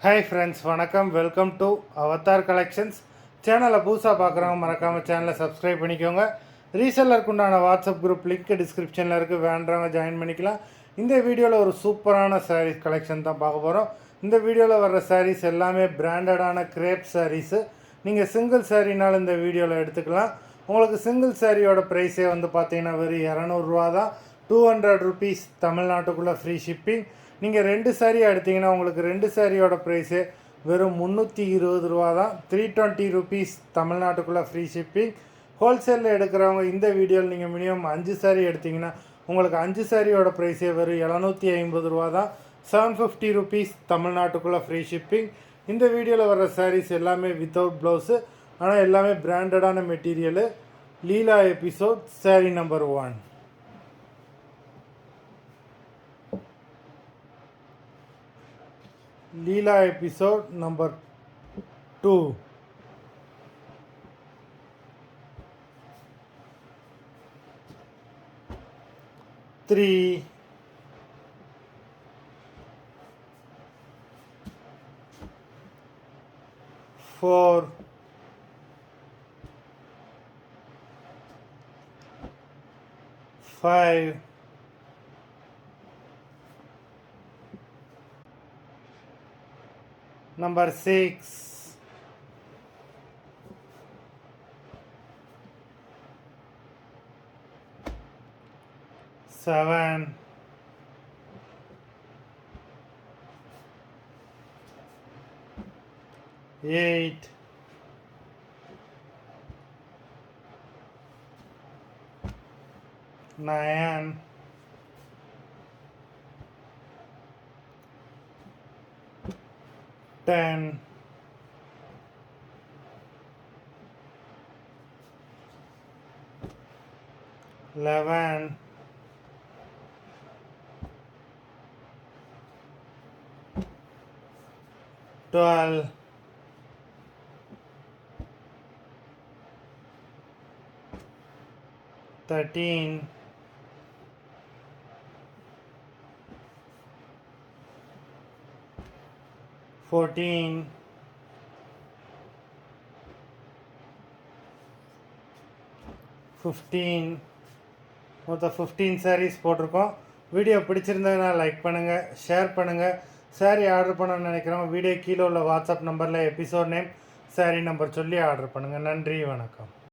Hi friends, வணக்கம். Welcome to Avatar collections. சேனலை புதுசாக பார்க்குறவங்க மறக்காமல் சேனலை சப்ஸ்கிரைப் பண்ணிக்கோங்க. ரீசெல்லருக்கு உண்டான வாட்ஸ்அப் குரூப் லிங்க் டிஸ்கிரிப்ஷனில் இருக்குது, வேண்டவங்க ஜாயின் பண்ணிக்கலாம். இந்த வீடியோவில் ஒரு சூப்பரான சாரீஸ் கலெக்ஷன் தான் பார்க்க போகிறோம். இந்த வீடியோவில் வர்ற சாரீஸ் எல்லாமே பிராண்டடான கிரேப் சாரீஸு. நீங்கள் சிங்கிள் சாரீனாலும் இந்த வீடியோவில் எடுத்துக்கலாம். உங்களுக்கு சிங்கிள் சாரியோட ப்ரைஸே பார்த்தீங்கன்னா வெறும் 200 தான். 200 ருபீஸ் தமிழ்நாட்டுக்குள்ளே ஃப்ரீ ஷிப்பிங். நீங்கள் 2 சாரீ எடுத்திங்கன்னா உங்களுக்கு 2 சாரியோட ப்ரைஸு வெறும் 320 தான். 320 ருபீஸ் தமிழ்நாட்டுக்குள்ளே ஃப்ரீ ஷிப்பிங். ஹோல்சேலில் எடுக்கிறவங்க இந்த வீடியோவில் நீங்கள் மினிமம் 5 சாரீ எடுத்திங்கன்னா உங்களுக்கு 5 சாரியோட ப்ரைஸே வெறும் 750 தான். 750 ருபீஸ் தமிழ்நாட்டுக்குள்ளே ஃப்ரீ ஷிப்பிங். இந்த வீடியோவில் வர்ற சாரீஸ் எல்லாமே வித்தவுட் ப்ளவுஸு, ஆனால் எல்லாமே பிராண்டடான material. Leela episode sari number 1. Leela episode number 2. 3. 4. 5. Number 6. 7. 8. 9. 10. 11. 12. 13. 14. 15. மொத்தம் 15 சாரீஸ் போட்டிருக்கோம். வீடியோ பிடிச்சிருந்ததுன்னா லைக் பண்ணுங்கள், ஷேர் பண்ணுங்கள். சாரீ ஆர்டர் பண்ணணும்னு நினைக்கிறோம். வீடியோ கீழே உள்ள வாட்ஸ்அப் நம்பரில் எபிசோட் நேம், சாரீ நம்பர் சொல்லி ஆர்டர் பண்ணுங்கள். நன்றி, வணக்கம்.